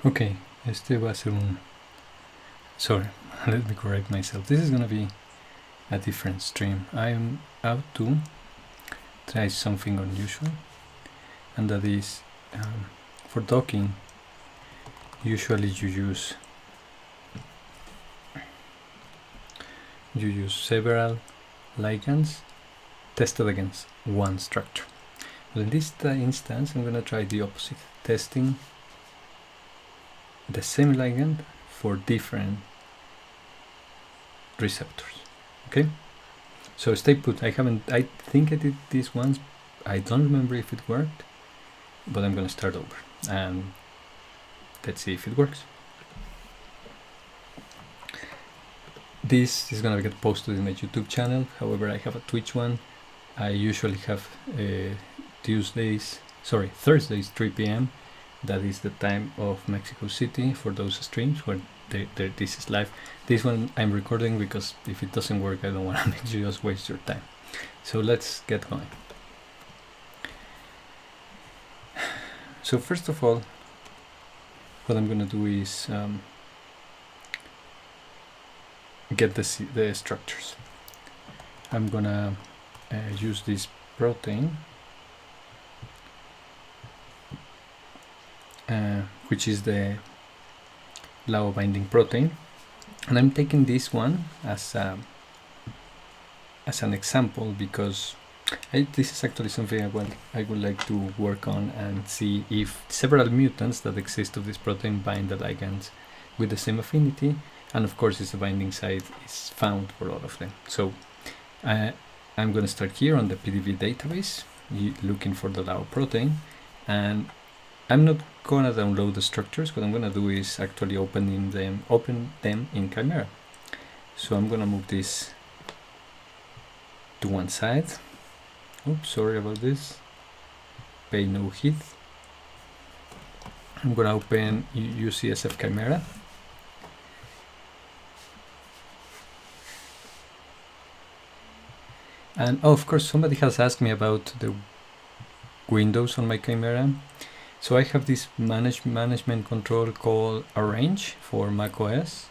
Ok, este va a ser un... Sorry, let me correct myself. This is gonna be a different stream. I'm out to try something unusual, and that is for docking. Usually you use several ligands tested against one structure. But in this instance, I'm gonna try the opposite, testing the same ligand for different receptors. Okay, so stay put. I think I did this once. I don't remember if it worked, but I'm gonna start over and let's see if it works. This is gonna get posted in my YouTube channel. However, I have a Twitch one. I usually have Thursdays 3 p.m. That is the time of Mexico City for those streams where this is live. This one I'm recording because if it doesn't work, I don't want to make you just waste your time. So let's get going. So first of all, what I'm gonna do is get the structures. I'm gonna use this protein, which is the LAO binding protein, and I'm taking this one as an example because this is actually something I would like to work on and see if several mutants that exist of this protein bind the ligands with the same affinity, and of course the binding site is found for all of them. So I'm going to start here on the PDB database looking for the LAO protein, and I'm not going to download the structures. What I'm going to do is actually open them in Chimera. So I'm going to move this to one side. Oops, sorry about this. Pay no heed. I'm going to open UCSF Chimera. And of course, somebody has asked me about the windows on my Chimera. So I have this management control called Arrange for macOS.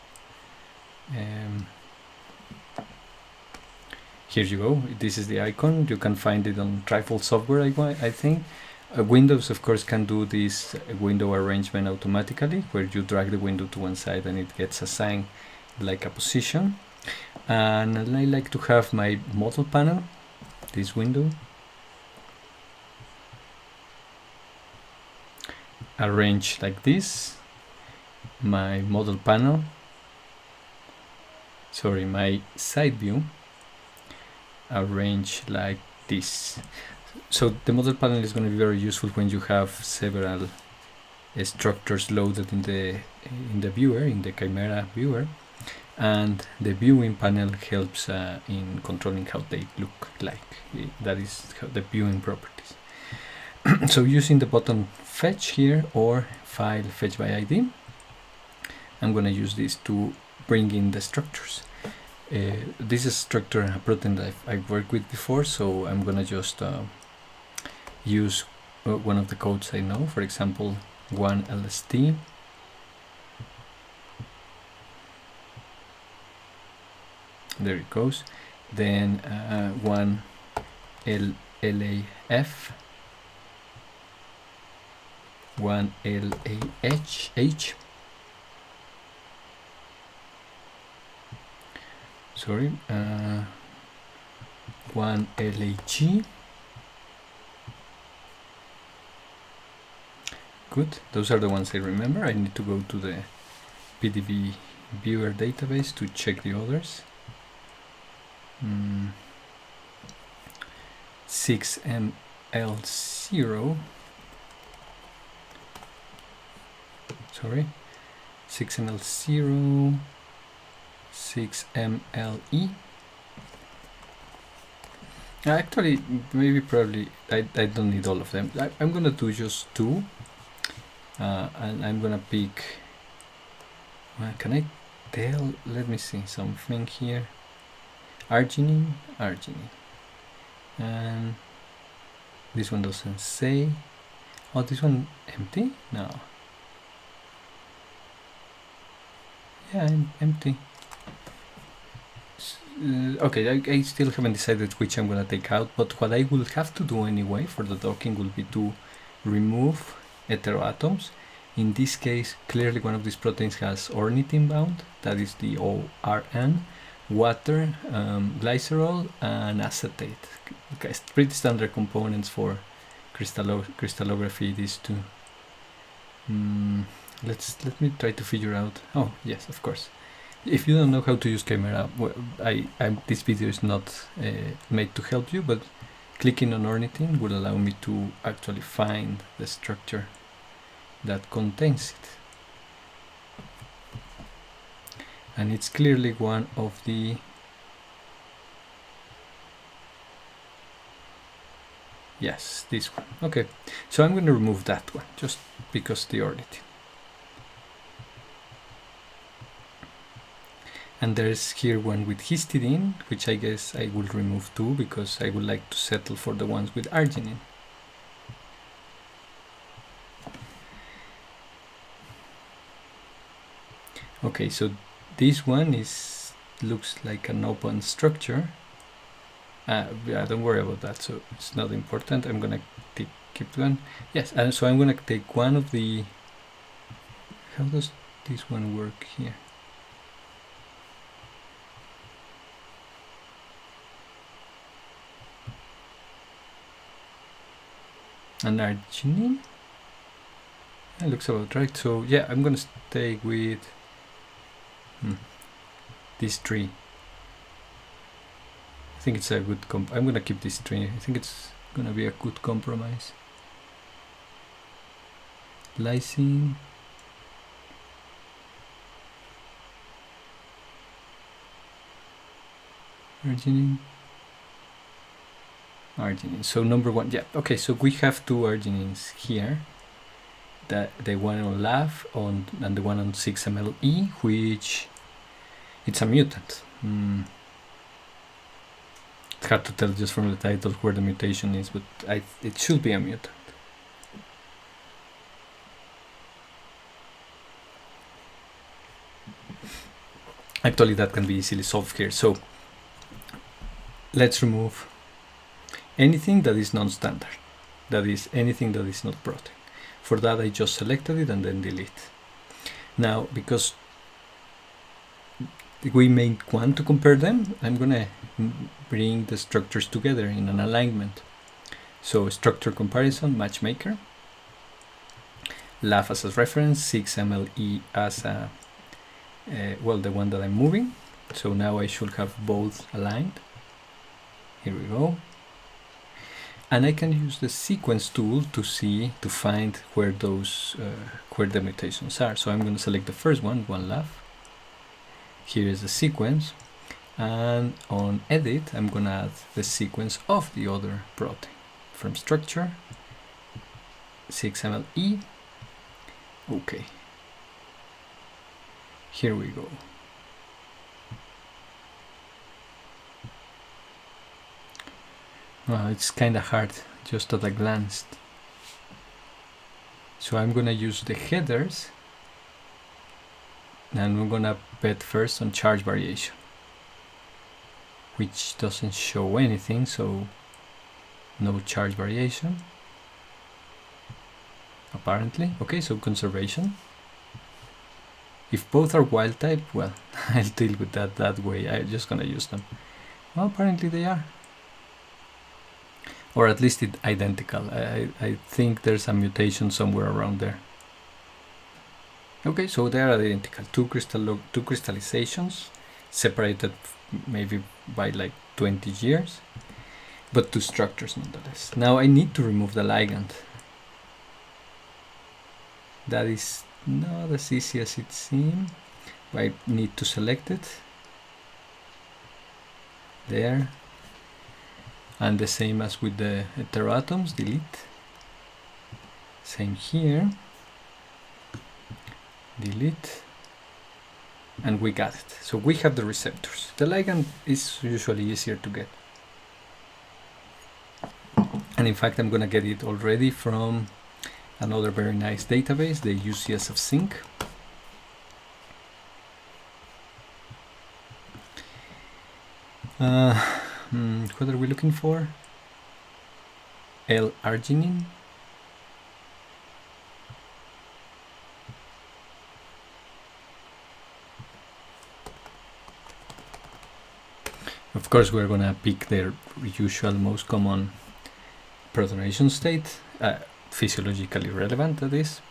Here you go. This is the icon. You can find it on Trifle software, I think. Windows, of course, can do this window arrangement automatically, where you drag the window to one side and it gets assigned like a position. And I like to have my model panel, this window, arranged like this. My model panel, my side view, arranged like this. So the model panel is going to be very useful when you have several structures loaded in the viewer, in the Chimera viewer, and the viewing panel helps in controlling how they look like. That is the viewing properties. So using the button fetch here or file fetch by ID, I'm going to use this to bring in the structures. This is a structure, a protein that I've worked with before, so I'm going to just use one of the codes I know, for example 1LST. There it goes. Then 1LAF, 1LAH, sorry, 1LAG. Good, those are the ones I remember. I need to go to the PDB viewer database to check the others. 6ML0, sorry, 6ML0, 6MLE. Actually, probably I don't need all of them. I'm gonna do just two, and I'm gonna pick. Can I tell? Let me see something here. Arginine, and this one doesn't say. Oh, this one empty? No. Yeah, empty. Okay, I still haven't decided which I'm gonna take out, but what I will have to do anyway for the docking will be to remove heteroatoms. In this case, clearly one of these proteins has ornithine bound, that is the ORN, water, glycerol, and acetate. Okay, pretty standard components for crystallography, these two. Let me try to figure out. Oh, yes, of course. If you don't know how to use Chimera, well, this video is not made to help you, but clicking on ornithine will allow me to actually find the structure that contains it. And it's clearly one of the yes, this one. Okay, so I'm going to remove that one just because the ornithine. And there's here one with histidine, which I guess I will remove too because I would like to settle for the ones with arginine. Okay, so this one looks like an open structure. Yeah, don't worry about that, so it's not important. I'm gonna keep one. Yes, and so I'm gonna take one of the. How does this one work here? An arginine? It looks about right. So yeah, I'm gonna stay with these three. I think it's a good I'm gonna keep these three. I think it's gonna be a good compromise. Lysine. Arginine. Arginine. So number one, yeah. Okay, so we have two arginines here. The one on LAF and the one on 6-MeE, which it's a mutant. It's hard to tell just from the title where the mutation is, but it should be a mutant. Actually, that can be easily solved here. So let's remove anything that is non-standard. That is anything that is not protein. For that, I just selected it and then delete. Now, because we may want to compare them, I'm gonna bring the structures together in an alignment. So structure comparison, matchmaker, LAF as a reference, 6-MeE as a well, the one that I'm moving. So now I should have both aligned. Here we go. And I can use the sequence tool to find where those where the mutations are. So I'm going to select the first one LAF. Here is the sequence, and on edit I'm going to add the sequence of the other protein from structure 6-MeE. Okay, here we go. Well, it's kind of hard just at a glance. So I'm gonna use the headers, and we're gonna bet first on charge variation, which doesn't show anything, so no charge variation apparently. Okay, so conservation. If both are wild type, well, I'll deal with that way. I'm just gonna use them. Well, apparently they are. Or at least it's identical. I think there's a mutation somewhere around there. Okay, so they are identical. Two crystallizations, separated maybe by like 20 years, but two structures nonetheless. Now I need to remove the ligand. That is not as easy as it seems. I need to select it. There. And the same as with the heteroatoms, delete. Same here. Delete. And we got it. So we have the receptors. The ligand is usually easier to get. And in fact, I'm going to get it already from another very nice database, the UCSF Sync. What are we looking for? L-arginine. Of course, we're gonna pick the usual, most common protonation state, physiologically relevant, that is,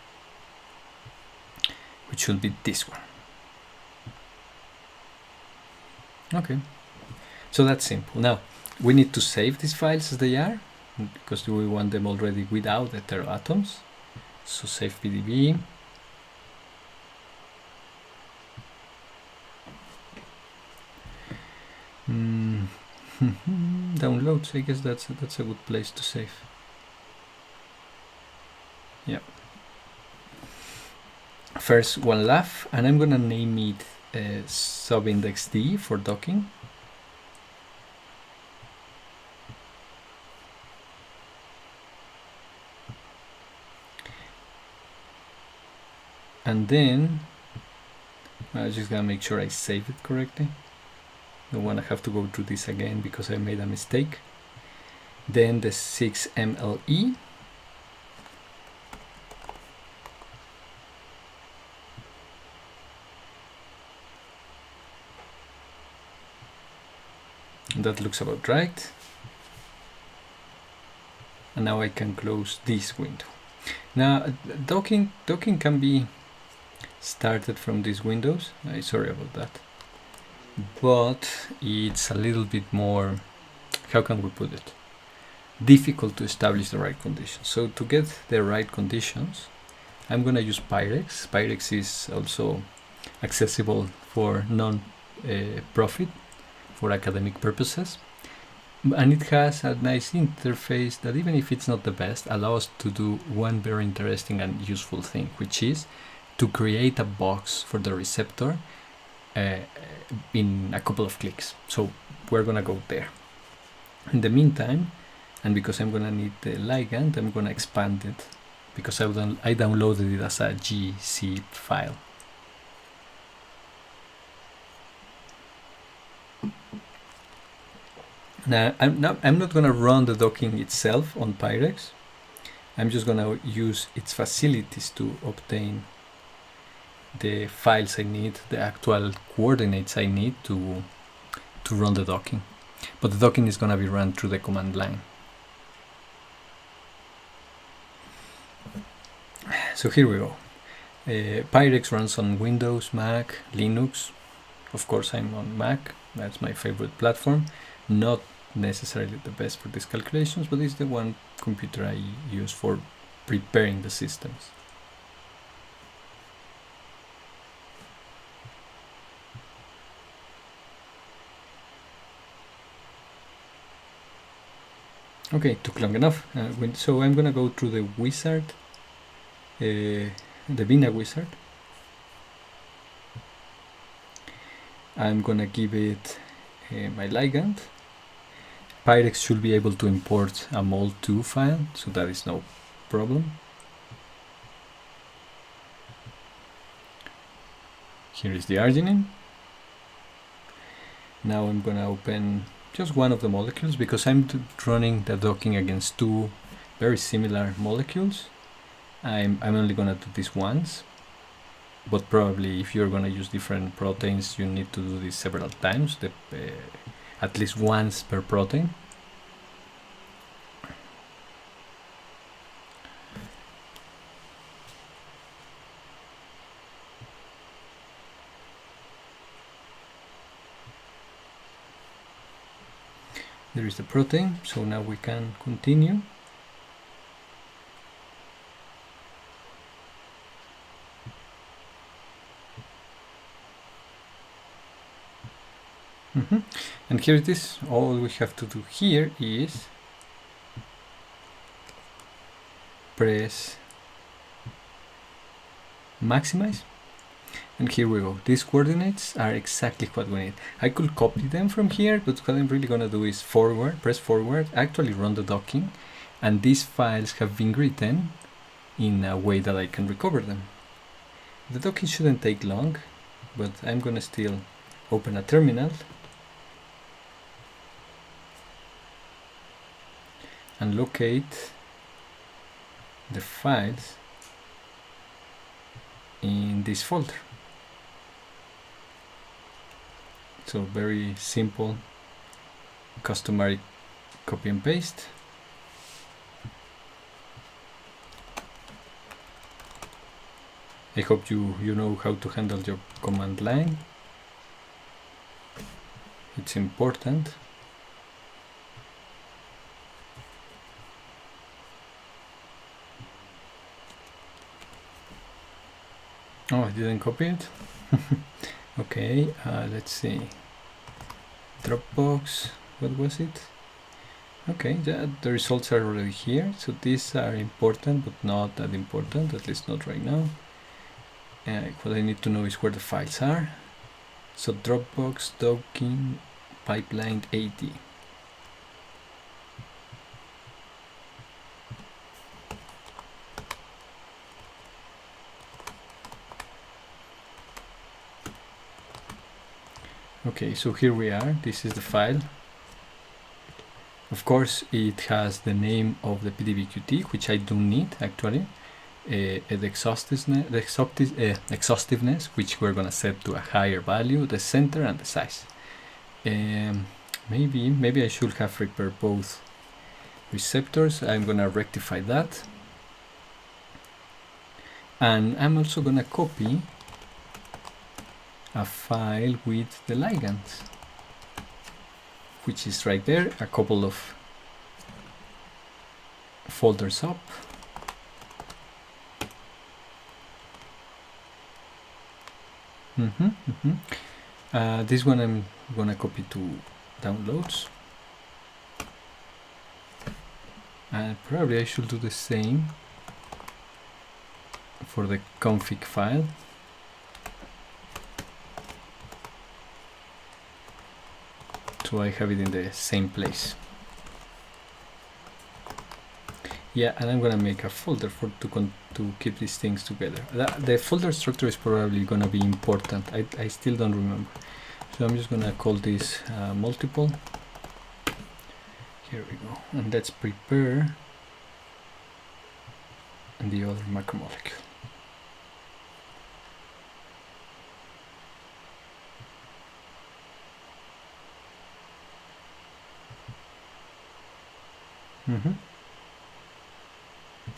which should be this one. Okay, so that's simple. Now, we need to save these files as they are, because we want them already without hetero atoms. So save PDB. Downloads, I guess that's a good place to save. Yeah. First one laugh, and I'm gonna name it subindex D for docking. And then I'm just gonna make sure I save it correctly. Don't wanna have to go through this again because I made a mistake. Then the 6-MLE. That looks about right. And now I can close this window. Now docking can be started from these windows. Sorry about that. But it's a little bit more, how can we put it? Difficult to establish the right conditions. So to get the right conditions, I'm gonna use Pyrex. Pyrex is also accessible for non-profit, for academic purposes. And it has a nice interface that, even if it's not the best, allows to do one very interesting and useful thing, which is to create a box for the receptor in a couple of clicks. So we're gonna go there. In the meantime, and because I'm gonna need the ligand, I'm gonna expand it because I downloaded it as a gzip file. Now I'm not gonna run the docking itself on Pyrex. I'm just gonna use its facilities to obtain the files I need, the actual coordinates I need to run the docking. But the docking is gonna be run through the command line. So here we go. Pyrex runs on Windows, Mac, Linux. Of course, I'm on Mac. That's my favorite platform. Not necessarily the best for these calculations, but it's the one computer I use for preparing the systems. Okay, took long enough. So I'm gonna go through the wizard, the Vina wizard. I'm gonna give it my ligand. Pyrex should be able to import a mol2 file, so that is no problem. Here is the arginine. Now I'm gonna open just one of the molecules because I'm running the docking against two very similar molecules. I'm only gonna do this once, but probably if you're gonna use different proteins, you need to do this several times, at least once per protein. There is the protein, so now we can continue. And here it is. All we have to do here is press maximize, and here we go. These coordinates are exactly what we need. I could copy them from here, but what I'm really gonna do is press forward, actually run the docking, and these files have been written in a way that I can recover them. The docking shouldn't take long, but I'm gonna still open a terminal. and locate the files in this folder. So very simple, customary copy and paste. I hope you know how to handle your command line. It's important. Oh, I didn't copy it. Okay, let's see. Dropbox, what was it? Okay, the results are already here. So these are important, but not that important, at least not right now. What I need to know is where the files are. So Dropbox, docking, pipeline 80. Okay, so here we are. This is the file. Of course, it has the name of the PDBQT, which I don't need actually. The exhaustiveness, which we're gonna set to a higher value, the center and the size. Maybe I should have prepared both receptors. I'm gonna rectify that, and I'm also gonna copy a file with the ligands, which is right there, a couple of folders up. This one I'm gonna copy to downloads, and probably I should do the same for the config file. So I have it in the same place. Yeah, and I'm gonna make a folder to keep these things together. The folder structure is probably gonna be important. I still don't remember. So I'm just gonna call this multiple. Here we go. And let's prepare the other macromolecule.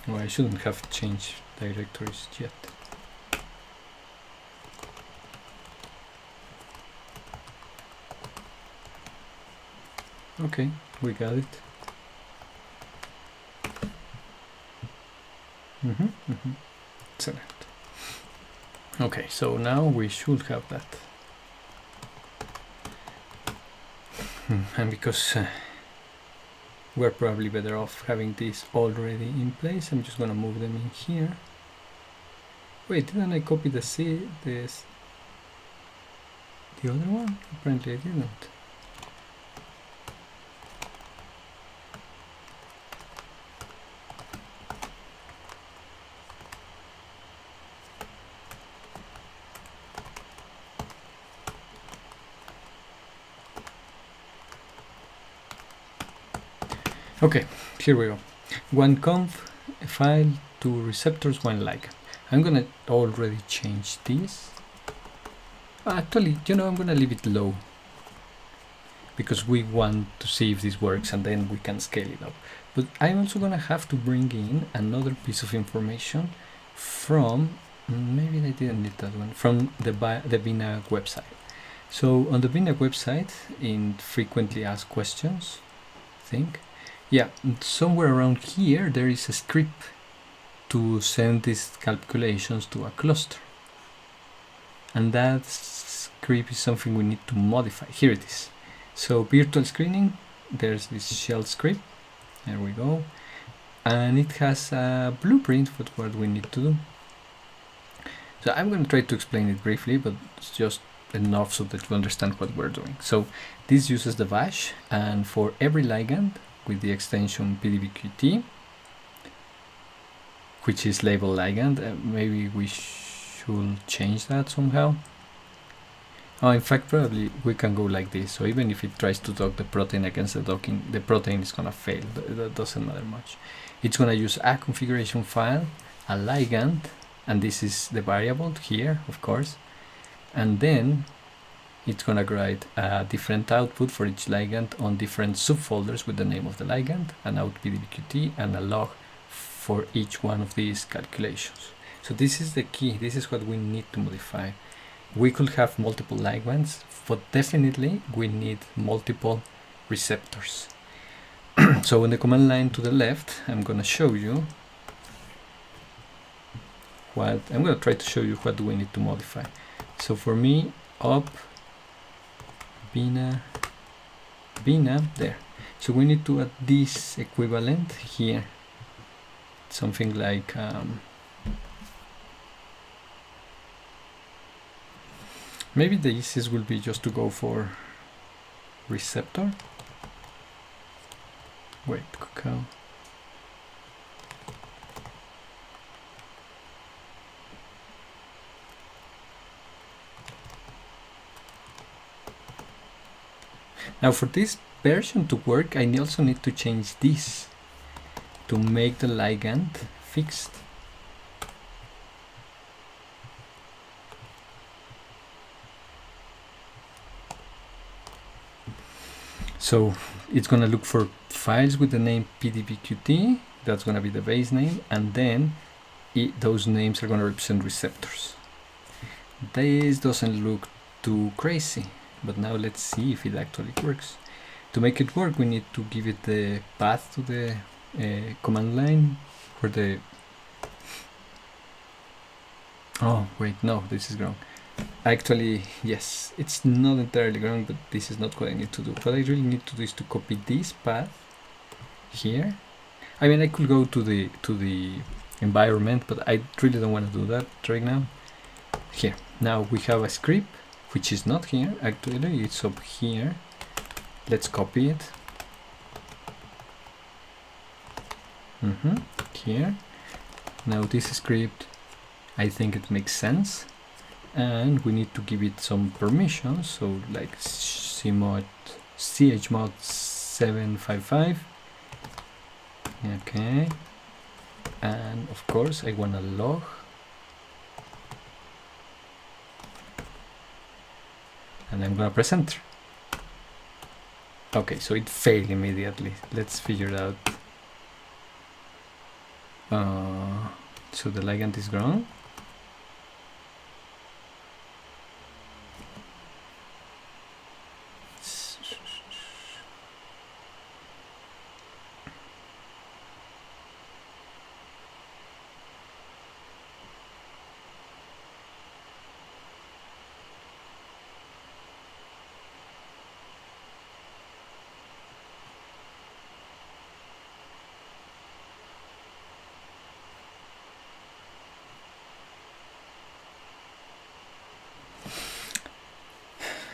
Well, I shouldn't have changed directories yet. Okay, we got it. Excellent. Okay, so now we should have that. And because we're probably better off having this already in place, I'm just gonna move them in here. Wait, didn't I copy the other one? Apparently I didn't. Okay, here we go. One conf file, two receptors, one ligand. I'm gonna already change this. Actually, I'm gonna leave it low because we want to see if this works and then we can scale it up. But I'm also gonna have to bring in another piece of information from, maybe I didn't need that one, from the Vina website. So on the Vina website, in frequently asked questions, I think, yeah, somewhere around here there is a script to send these calculations to a cluster. And that script is something we need to modify. Here it is. So virtual screening, there's this shell script. There we go. And it has a blueprint for what we need to do. So I'm going to try to explain it briefly, but it's just enough so that you understand what we're doing. So this uses the bash, and for every ligand with the extension PDBQT, which is labeled ligand, maybe we should change that somehow. Oh, in fact, probably we can go like this. So even if it tries to dock the protein against the docking, the protein is gonna fail. That doesn't matter much. It's gonna use a configuration file, a ligand, and this is the variable here, of course. And then it's gonna write a different output for each ligand on different subfolders with the name of the ligand, an out PDBQT, and a log for each one of these calculations. So this is the key. This is what we need to modify. We could have multiple ligands, but definitely we need multiple receptors. So in the command line to the left, I'm going to show you what I'm going to try to show you what do we need to modify. So for me, up Vina there. So we need to add this equivalent here, something like maybe the easiest will be just to go for receptor. Wait, cacao. Now for this version to work, I also need to change this to make the ligand fixed. So it's going to look for files with the name PDBQT, that's going to be the base name, and then those names are going to represent receptors. This doesn't look too crazy, but now let's see if it actually works. To make it work, we need to give it the path to the command line for the... Oh, wait, no, this is wrong. Actually, yes, it's not entirely wrong, but this is not what I need to do. What I really need to do is to copy this path here. I mean, I could go to the environment, but I really don't want to do that right now. Here, now we have a script, which is not here. Actually, it's up here. Let's copy it. Here. Now this script, I think it makes sense. And we need to give it some permissions, so like chmod 755. Okay, and of course I want a log, and I'm gonna press enter. Okay, so it failed immediately. Let's figure it out. So the ligand is grown.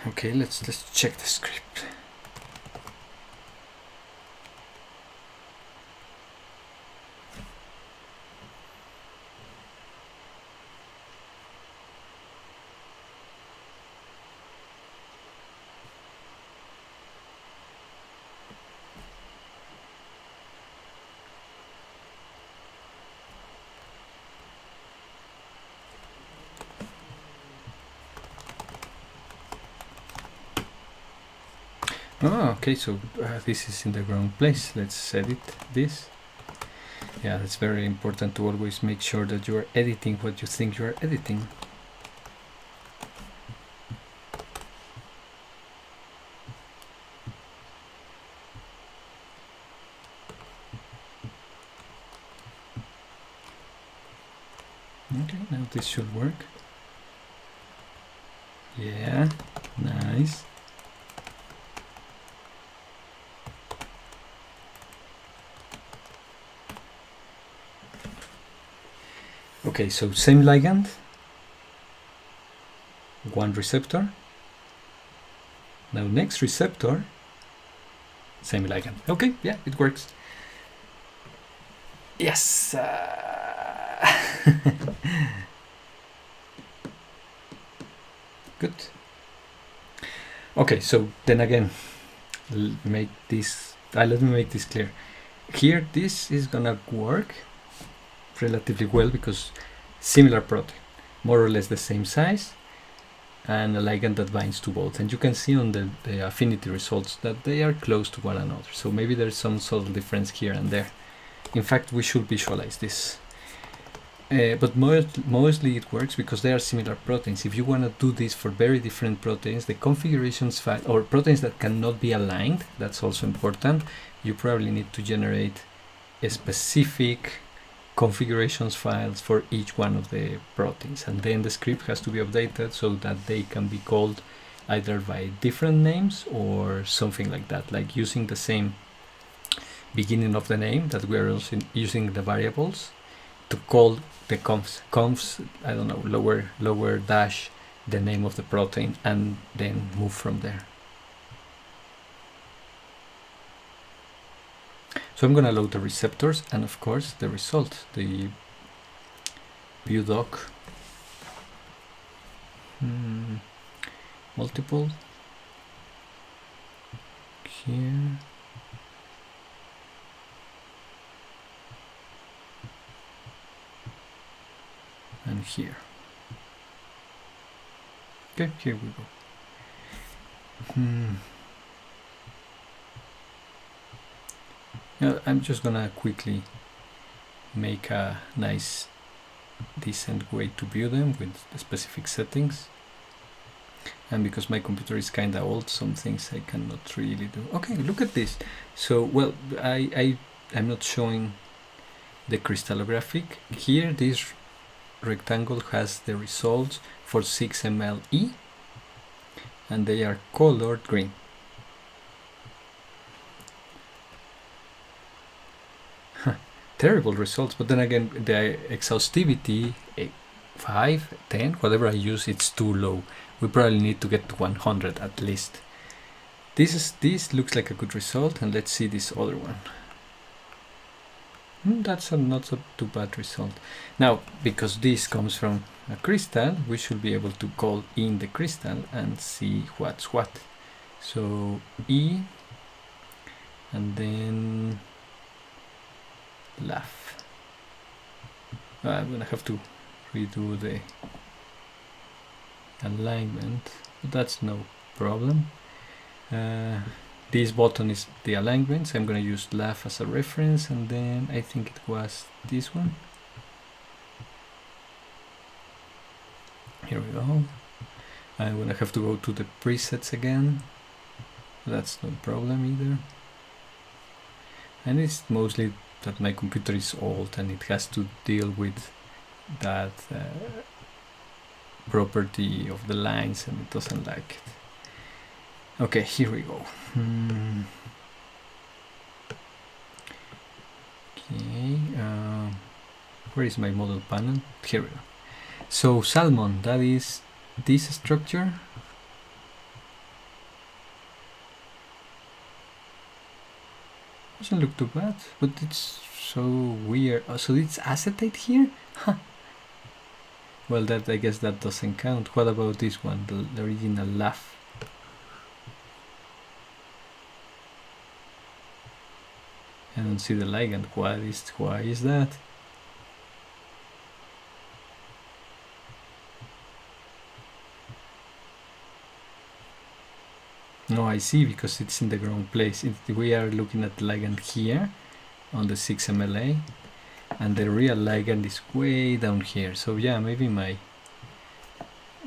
Okay, let's check the script. Oh, okay, so this is in the wrong place. Let's edit this. Yeah, it's very important to always make sure that you are editing what you think you are editing. Okay, now this should work. Yeah, nice. Okay, so same ligand, one receptor. Now next receptor, same ligand. Okay, yeah, it works. Yes. Good. Okay, so then again, let me make this clear. Here, this is gonna work relatively well because similar protein, more or less the same size, and a ligand that binds to both. And you can see on the affinity results that they are close to one another. So maybe there's some subtle difference here and there. In fact, we should visualize this. But mostly it works because they are similar proteins. If you want to do this for very different proteins, the configurations file, or proteins that cannot be aligned, that's also important, you probably need to generate a specific configurations files for each one of the proteins, and then the script has to be updated so that they can be called either by different names or something like that, like using the same beginning of the name that we are using the variables to call the confs, I don't know, lower dash the name of the protein, and then move from there. So I'm gonna load the receptors and of course the result, the view doc multiple here. And here. Okay, here we go. Now I'm just gonna quickly make a nice decent way to view them with the specific settings. And because my computer is kinda old, some things I cannot really do. Okay, look at this. So, well, I'm not showing the crystallographic. Here, this rectangle has the results for 6 mLE, and they are colored green. Terrible results, but then again, the exhaustivity 5, 10, whatever I use, it's too low. We probably need to get to 100 at least. This looks like a good result, and let's see this other one. That's not so too bad result. Now, because this comes from a crystal, we should be able to call in the crystal and see what's what. So E, and then laugh. I'm gonna have to redo the alignment, but that's no problem. This button is the alignment, so I'm going to use laugh as a reference, and then I think it was this one. Here we go. I'm going to have to go to the presets again. That's no problem either. And it's mostly that my computer is old and it has to deal with that property of the lines, and it doesn't like it. Okay, here we go. Okay, where is my model panel? Here we go. So salmon, that is this structure. Doesn't look too bad, but it's so weird. Oh, so it's acetate here? Huh. Well, that, I guess that doesn't count. What about this one, the original laugh? I don't see the ligand. Why is that? No, I see, because it's in the wrong place. We are looking at the ligand here on the 6 mLA, and the real ligand is way down here. So yeah, maybe my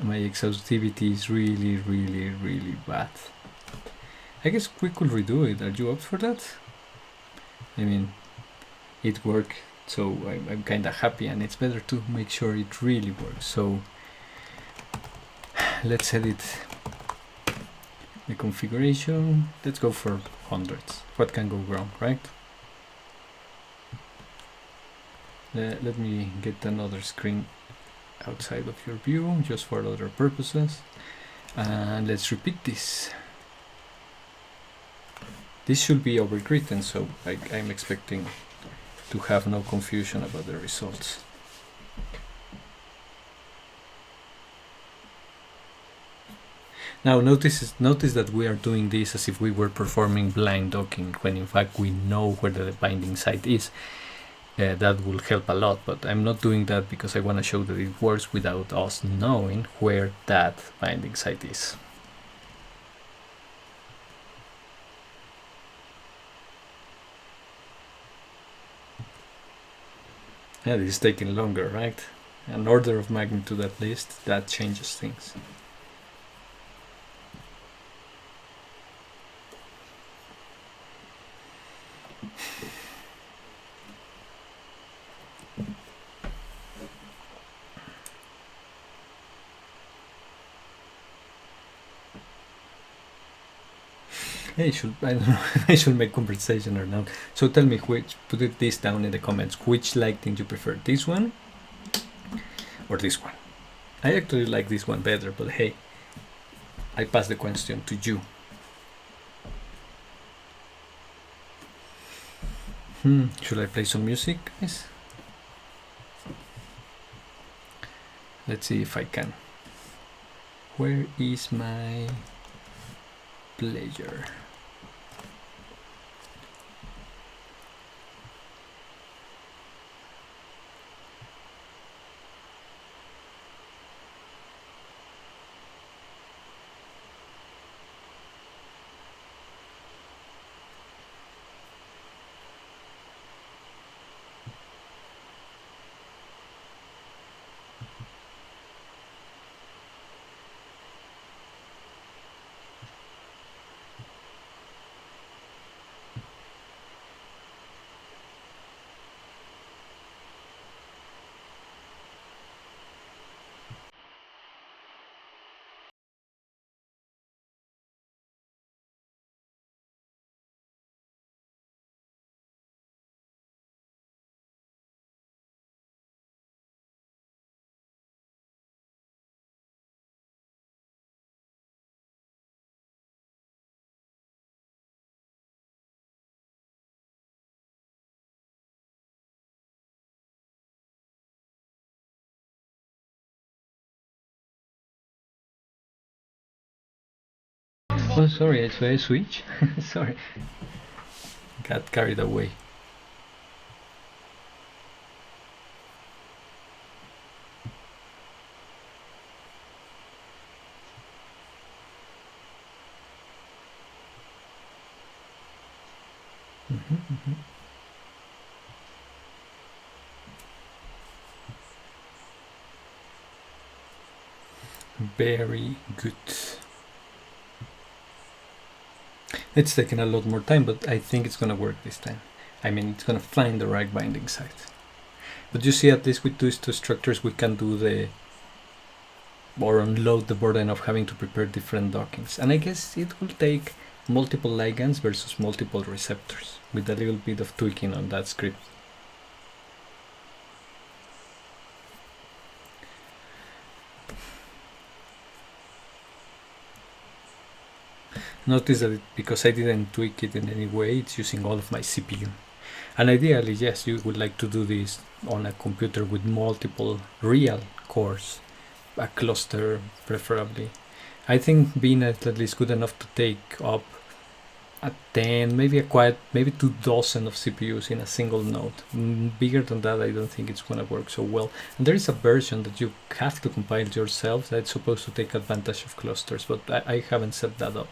exhaustivity is really bad. I guess we could redo it. Are you up for that? I mean, it worked, so I'm kind of happy, and it's better to make sure it really works. So let's edit the configuration. Let's go for hundreds. What can go wrong, right? Let me get another screen outside of your view, just for other purposes. And let's repeat this. This should be overwritten, so I'm expecting to have no confusion about the results. Now notice that we are doing this as if we were performing blind docking, when in fact we know where the binding site is. That will help a lot, but I'm not doing that because I want to show that it works without us knowing where that binding site is. Yeah, this is taking longer, right? An order of magnitude at least, that changes things. Hey, I don't know if I should make conversation or not. So tell me, put this down in the comments. Which lighting you prefer, this one or this one? I actually like this one better, but hey, I pass the question to you. Should I play some music, guys? Let's see if I can. Where is my player? Oh, sorry, should I switch? Sorry, got carried away. Very good. It's taken a lot more time, but I think it's gonna work this time. I mean, it's gonna find the right binding site. But you see, at least with these two structures, we can do or unload the burden of having to prepare different dockings. And I guess it will take multiple ligands versus multiple receptors, with a little bit of tweaking on that script. Notice that because I didn't tweak it in any way, it's using all of my CPU. And ideally, yes, you would like to do this on a computer with multiple real cores, a cluster preferably. I think Vina is at least good enough to take up a 10, maybe 2 dozen of CPUs in a single node. Bigger than that, I don't think it's going to work so well. And there is a version that you have to compile yourself that's supposed to take advantage of clusters, but I haven't set that up,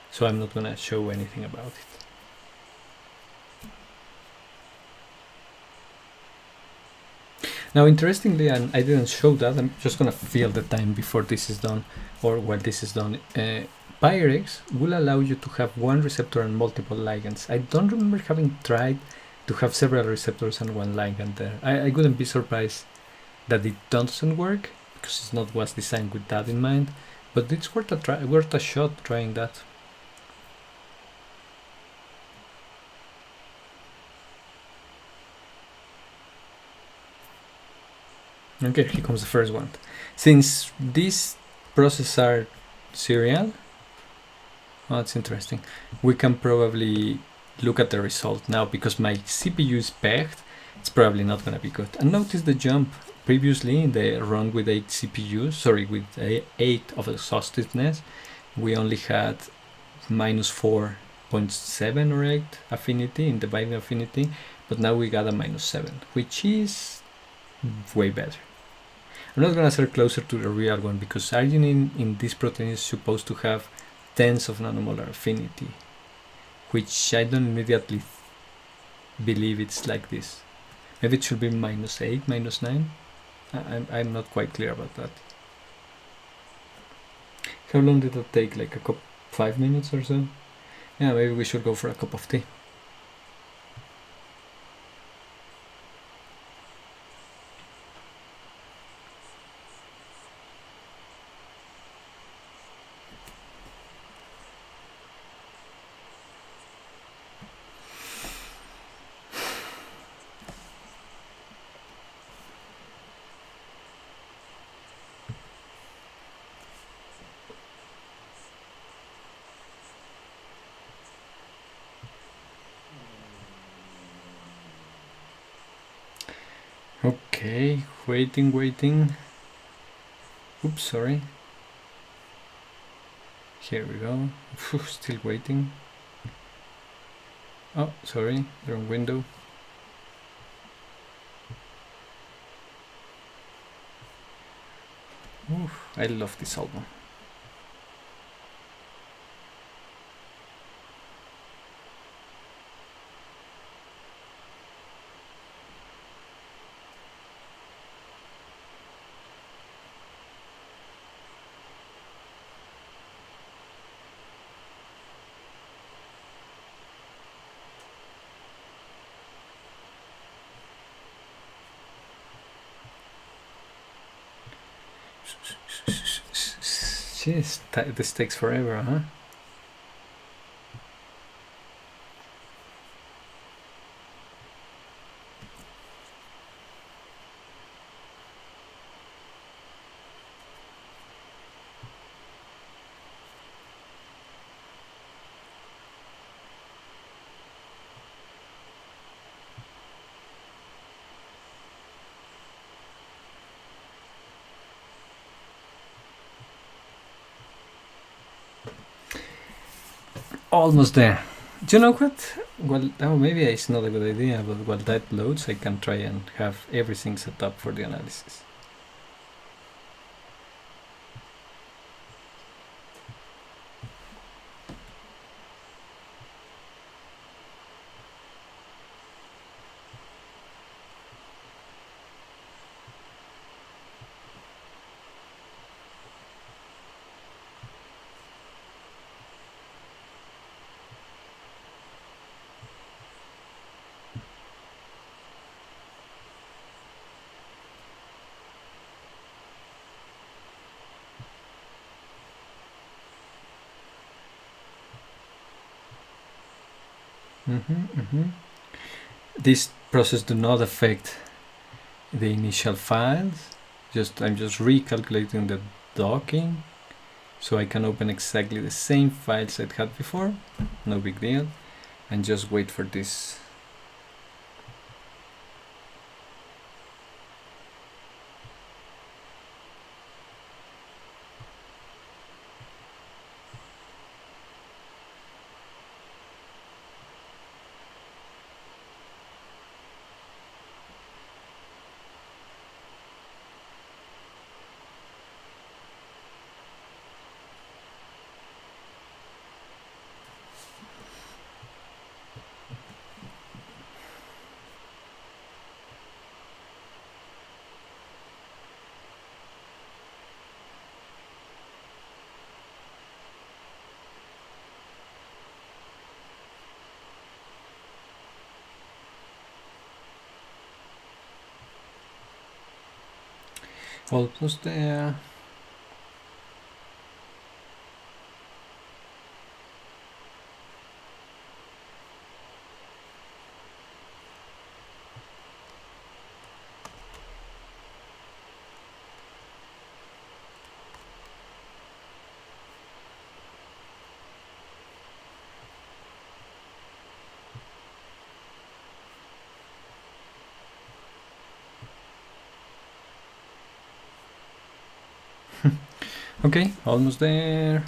so I'm not going to show anything about it. Now, interestingly, and I didn't show that, I'm just going to fill the time before this is done, or while this is done. Pyrex will allow you to have one receptor and multiple ligands. I don't remember having tried to have several receptors and one ligand there. I wouldn't be surprised that it doesn't work, because it's not was designed with that in mind, but it's worth a shot trying that. Okay, here comes the first one. Since these processes are serial, that's interesting. We can probably look at the result now, because my CPU is pegged. It's probably not going to be good. And notice the jump previously in the run with 8 CPUs, sorry, with 8 of exhaustiveness, we only had minus 4.7 or 8 affinity in the binding affinity, but now we got a minus 7, which is way better. I'm not gonna start closer to the real one because arginine in this protein is supposed to have tens of nanomolar affinity, which I don't immediately believe it's like this. Maybe it should be minus 8, minus 9. I'm not quite clear about that. How long did that take? Like 5 minutes or so? Yeah, maybe we should go for a cup of tea. Okay, waiting. Oops, sorry. Here we go. Still waiting. Oh, sorry, wrong window. Oof, I love this album. Jeez, this takes forever, huh? Almost there. Do you know what? Well, maybe it's not a good idea, but while that loads, I can try and have everything set up for the analysis. This process do not affect the initial files. I'm just recalculating the docking, so I can open exactly the same files I had before. No big deal, and just wait for this. Almost there. Okay, almost there.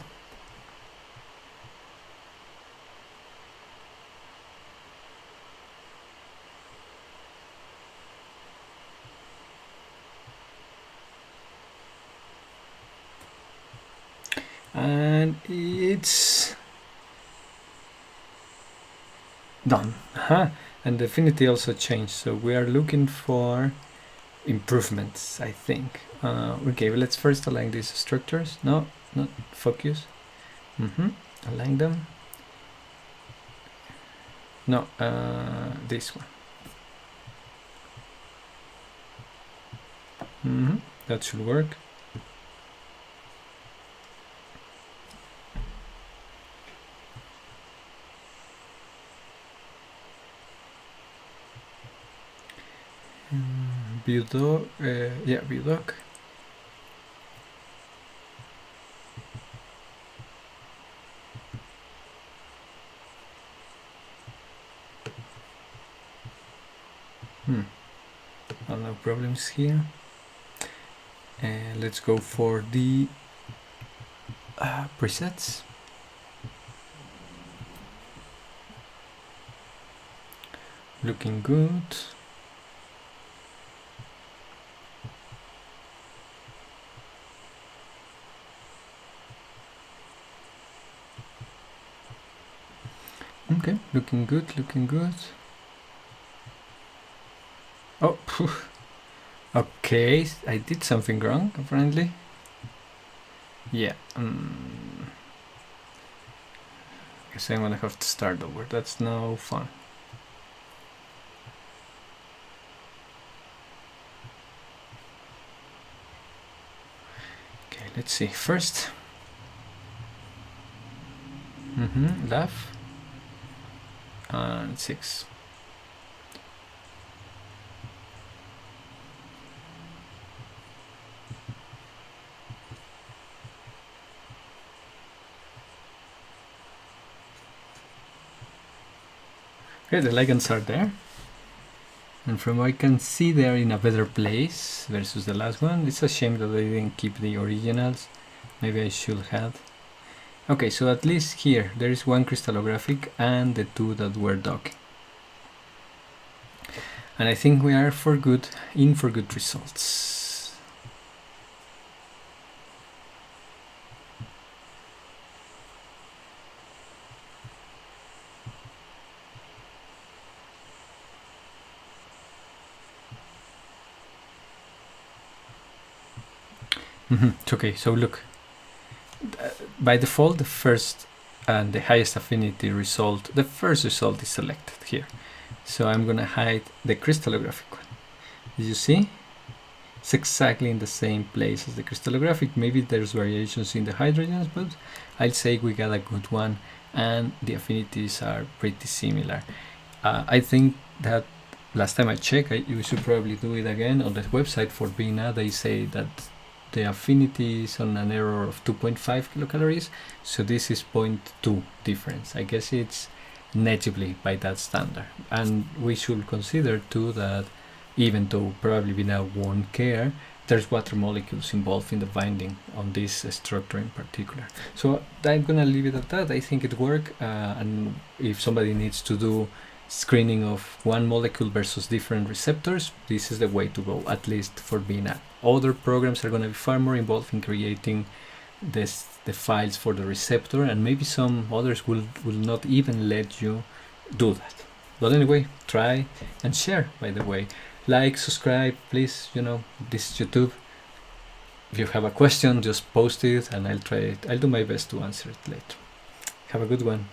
And it's done. And the affinity also changed, so we are looking for improvements, I think. Okay, well, let's first align these structures. No, not focus. Align them. No, this one. That should work. View doc, yeah, view doc. No problems here. Let's go for the presets. Looking good. Okay, looking good, looking good. Oh, okay, I did something wrong, apparently. Yeah, guess I'm gonna have to start over. That's no fun. Okay, let's see. First, left and 6. Okay, the ligands are there, and from what I can see, they are in a better place versus the last one. It's a shame that they didn't keep the originals. Maybe I should have. Okay, so at least here there is one crystallographic and the 2 that were docking, and I think we are in for good results. Okay, so look, by default the first and the highest affinity result, the first result is selected here, so I'm gonna hide the crystallographic one. Did you see? It's exactly in the same place as the crystallographic. Maybe there's variations in the hydrogens, but I'll say we got a good one, and the affinities are pretty similar. I think that last time I checked, you should probably do it again on the website for Vina. They say that the affinity is on an error of 2.5 kilocalories, so this is 0.2 difference. I guess it's natively by that standard, and we should consider too that even though probably Vina won't care, there's water molecules involved in the binding on this structure in particular. So I'm gonna leave it at that. I think it worked, and if somebody needs to do screening of one molecule versus different receptors, this is the way to go, at least for Vina. Other programs are going to be far more involved in creating the files for the receptor, and maybe some others will not even let you do that. But anyway, try and share, by the way. Like, subscribe, please. This is YouTube. If you have a question, just post it and I'll try it. I'll do my best to answer it later. Have a good one.